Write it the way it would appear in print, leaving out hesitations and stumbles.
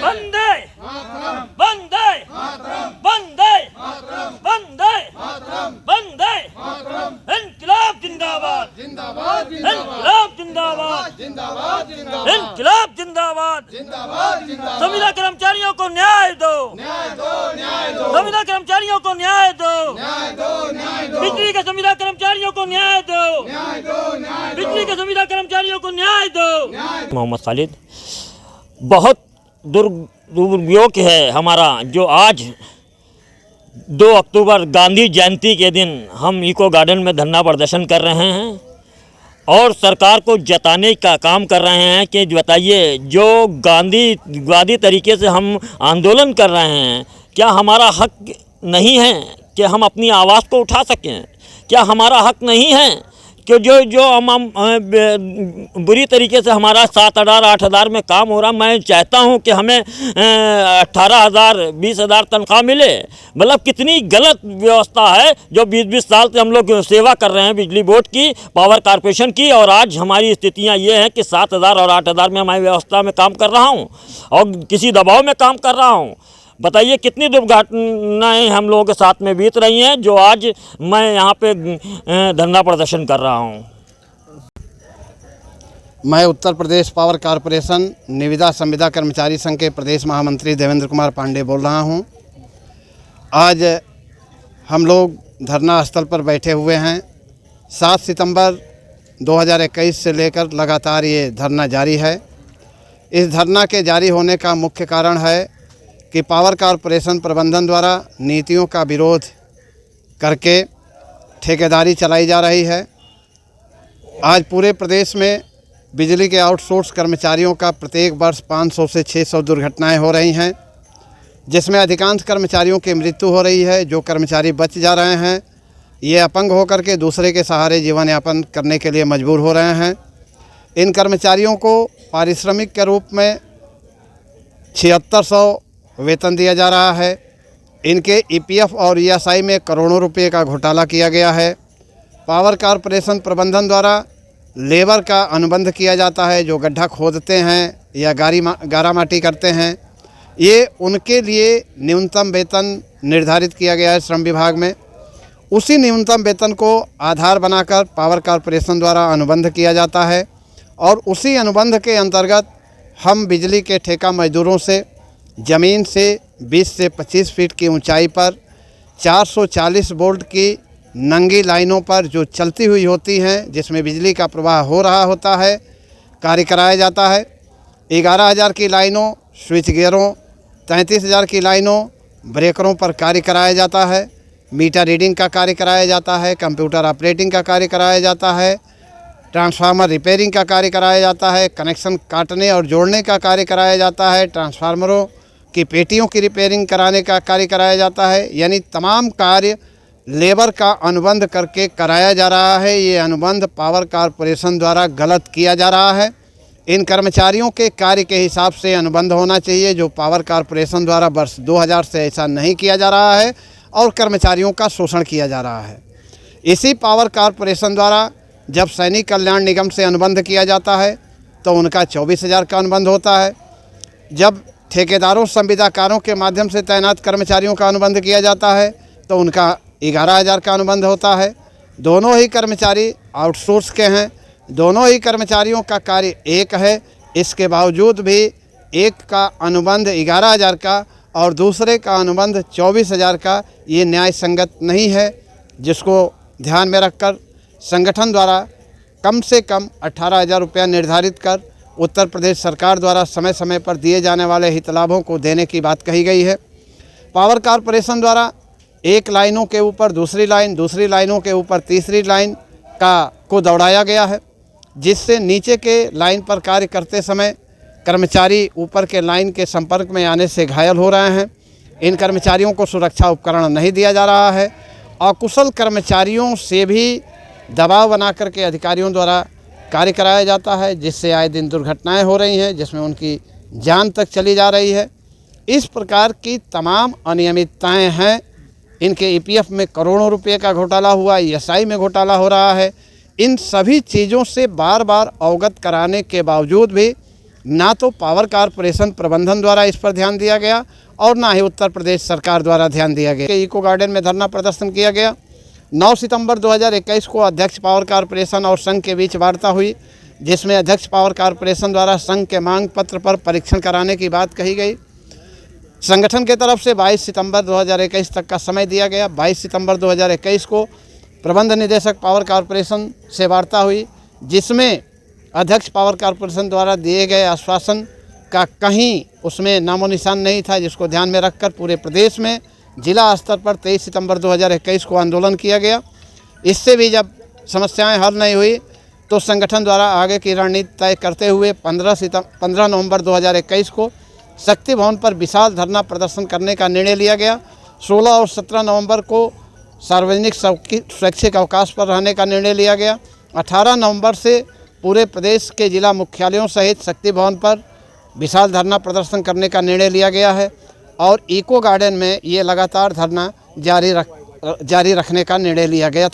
वंदे वंदे वंदे वंदे वंदे इनकलाब जिंदाबाद जिंदाबाद इनकलाब जिंदाबाद जिंदाबाद इनकलाब जिंदाबाद जिंदाबाद संविदा कर्मचारियों को न्याय दो न्याय दो न्याय दो संविदा कर्मचारियों को न्याय दो न्याय दो न्याय दो बिजली के संविदा कर्मचारियों को न्याय दो न्याय दो न्याय बिजली के संविदा कर्मचारियों को न्याय दो। मोहम्मद खालिद, बहुत दुर्योग है हमारा जो आज 2 अक्टूबर गांधी जयंती के दिन हम इको गार्डन में धरना प्रदर्शन कर रहे हैं और सरकार को जताने का काम कर रहे हैं कि बताइए जो गांधीवादी तरीके से हम आंदोलन कर रहे हैं, क्या हमारा हक नहीं है कि हम अपनी आवाज़ को उठा सकें? क्या हमारा हक नहीं है कि जो हम बुरी तरीके से हमारा 7,000 8,000 में काम हो रहा, मैं चाहता हूं कि हमें 18,000 20,000 तनख्वाह मिले। मतलब कितनी गलत व्यवस्था है जो 20-20 साल से हम लोग सेवा कर रहे हैं बिजली बोर्ड की, पावर कॉरपोरेशन की, और आज हमारी स्थितियां ये हैं कि 7,000 और 8,000 में हमारी व्यवस्था में काम कर रहा हूं और किसी दबाव में काम कर रहा हूं। बताइए कितनी दुर्घटनाएं हम लोगों के साथ में बीत रही हैं जो आज मैं यहाँ पे धरना प्रदर्शन कर रहा हूँ। मैं उत्तर प्रदेश पावर कॉरपोरेशन निविदा संविदा कर्मचारी संघ के प्रदेश महामंत्री देवेंद्र कुमार पांडे बोल रहा हूँ। आज हम लोग धरना स्थल पर बैठे हुए हैं। 7 सितंबर 2021 से लेकर लगातार ये धरना जारी है। इस धरना के जारी होने का मुख्य कारण है कि पावर कॉरपोरेशन प्रबंधन द्वारा नीतियों का विरोध करके ठेकेदारी चलाई जा रही है। आज पूरे प्रदेश में बिजली के आउटसोर्स कर्मचारियों का प्रत्येक वर्ष 500 से 600 दुर्घटनाएं हो रही हैं, जिसमें अधिकांश कर्मचारियों की मृत्यु हो रही है। जो कर्मचारी बच जा रहे हैं ये अपंग होकर के दूसरे के सहारे जीवन यापन करने के लिए मजबूर हो रहे हैं। इन कर्मचारियों को पारिश्रमिक के रूप में 7600 वेतन दिया जा रहा है। इनके ईपीएफ और ईएसआई में करोड़ों रुपए का घोटाला किया गया है। पावर कॉरपोरेशन प्रबंधन द्वारा लेबर का अनुबंध किया जाता है, जो गड्ढा खोदते हैं या गारा माटी करते हैं। ये उनके लिए न्यूनतम वेतन निर्धारित किया गया है श्रम विभाग में। उसी न्यूनतम वेतन को आधार बनाकर पावर कॉरपोरेशन द्वारा अनुबंध किया जाता है और उसी अनुबंध के अंतर्गत हम बिजली के ठेका मजदूरों से ज़मीन से 20 से 25 फीट की ऊंचाई पर 440 वोल्ट की नंगी लाइनों पर जो चलती हुई होती हैं, जिसमें बिजली का प्रवाह हो रहा होता है, कार्य कराया जाता है। 11,000 की लाइनों स्विच गियरों, 33,000 की लाइनों ब्रेकरों पर कार्य कराया जाता है। मीटर रीडिंग का कार्य कराया जाता है, कंप्यूटर ऑपरेटिंग का कार्य कराया जाता है, ट्रांसफार्मर रिपेयरिंग का कार्य कराया जाता है, कनेक्शन काटने और जोड़ने का कार्य कराया जाता है, ट्रांसफार्मरों की पेटियों की रिपेयरिंग कराने का कार्य कराया जाता है। यानी तमाम कार्य लेबर का अनुबंध करके कराया जा रहा है। ये अनुबंध पावर कॉरपोरेशन द्वारा गलत किया जा रहा है। इन कर्मचारियों के कार्य के हिसाब से अनुबंध होना चाहिए, जो पावर कॉरपोरेशन द्वारा वर्ष 2000 से ऐसा नहीं किया जा रहा है और कर्मचारियों का शोषण किया जा रहा है। इसी पावर कॉरपोरेशन द्वारा जब सैनिक कल्याण निगम से अनुबंध किया जाता है तो उनका 24,000 का अनुबंध होता है। जब ठेकेदारों संविदाकारों के माध्यम से तैनात कर्मचारियों का अनुबंध किया जाता है तो उनका 11,000 का अनुबंध होता है। दोनों ही कर्मचारी आउटसोर्स के हैं, दोनों ही कर्मचारियों का कार्य एक है। इसके बावजूद भी एक का अनुबंध 11,000 का और दूसरे का अनुबंध 24,000 का, ये न्याय संगत नहीं है, जिसको ध्यान में रखकर संगठन द्वारा कम से कम 18,000 रुपया निर्धारित कर उत्तर प्रदेश सरकार द्वारा समय समय पर दिए जाने वाले हितलाभों को देने की बात कही गई है। पावर कॉरपोरेशन द्वारा एक लाइनों के ऊपर दूसरी लाइन, दूसरी लाइनों के ऊपर तीसरी लाइन को दौड़ाया गया है, जिससे नीचे के लाइन पर कार्य करते समय कर्मचारी ऊपर के लाइन के संपर्क में आने से घायल हो रहे हैं। इन कर्मचारियों को सुरक्षा उपकरण नहीं दिया जा रहा है। अकुशल कर्मचारियों से भी दबाव बना करके अधिकारियों द्वारा कार्य कराया जाता है, जिससे आए दिन दुर्घटनाएं हो रही हैं, जिसमें उनकी जान तक चली जा रही है। इस प्रकार की तमाम अनियमितताएं हैं। इनके ईपीएफ में करोड़ों रुपए का घोटाला हुआ, ईएसआई में घोटाला हो रहा है। इन सभी चीज़ों से बार बार अवगत कराने के बावजूद भी ना तो पावर कारपोरेशन प्रबंधन द्वारा इस पर ध्यान दिया गया और ना ही उत्तर प्रदेश सरकार द्वारा ध्यान दिया गया। इको गार्डन में धरना प्रदर्शन किया गया। 9 सितंबर 2021 को अध्यक्ष पावर कारपोरेशन और संघ के बीच वार्ता हुई, जिसमें अध्यक्ष पावर कारपोरेशन द्वारा संघ के मांग पत्र पर परीक्षण कराने की बात कही गई। संगठन के तरफ से 22 सितंबर 2021 तक का समय दिया गया। 22 सितंबर 2021 को प्रबंध निदेशक पावर कारपोरेशन से वार्ता हुई, जिसमें अध्यक्ष पावर कारपोरेशन द्वारा दिए गए आश्वासन का कहीं उसमें नामो निशान नहीं था, जिसको ध्यान में रखकर पूरे प्रदेश में जिला स्तर पर 23 सितंबर 2021 को आंदोलन किया गया। इससे भी जब समस्याएं हल नहीं हुई तो संगठन द्वारा आगे की रणनीति तय करते हुए 15 नवंबर 2021 को शक्ति भवन पर विशाल धरना प्रदर्शन करने का निर्णय लिया गया। 16 और 17 नवंबर को सार्वजनिक स्वैच्छिक अवकाश पर रहने का निर्णय लिया गया। 18 नवंबर से पूरे प्रदेश के जिला मुख्यालयों सहित शक्ति भवन पर विशाल धरना प्रदर्शन करने का निर्णय लिया गया है और इको गार्डन में ये लगातार धरना जारी रखने का निर्णय लिया गया।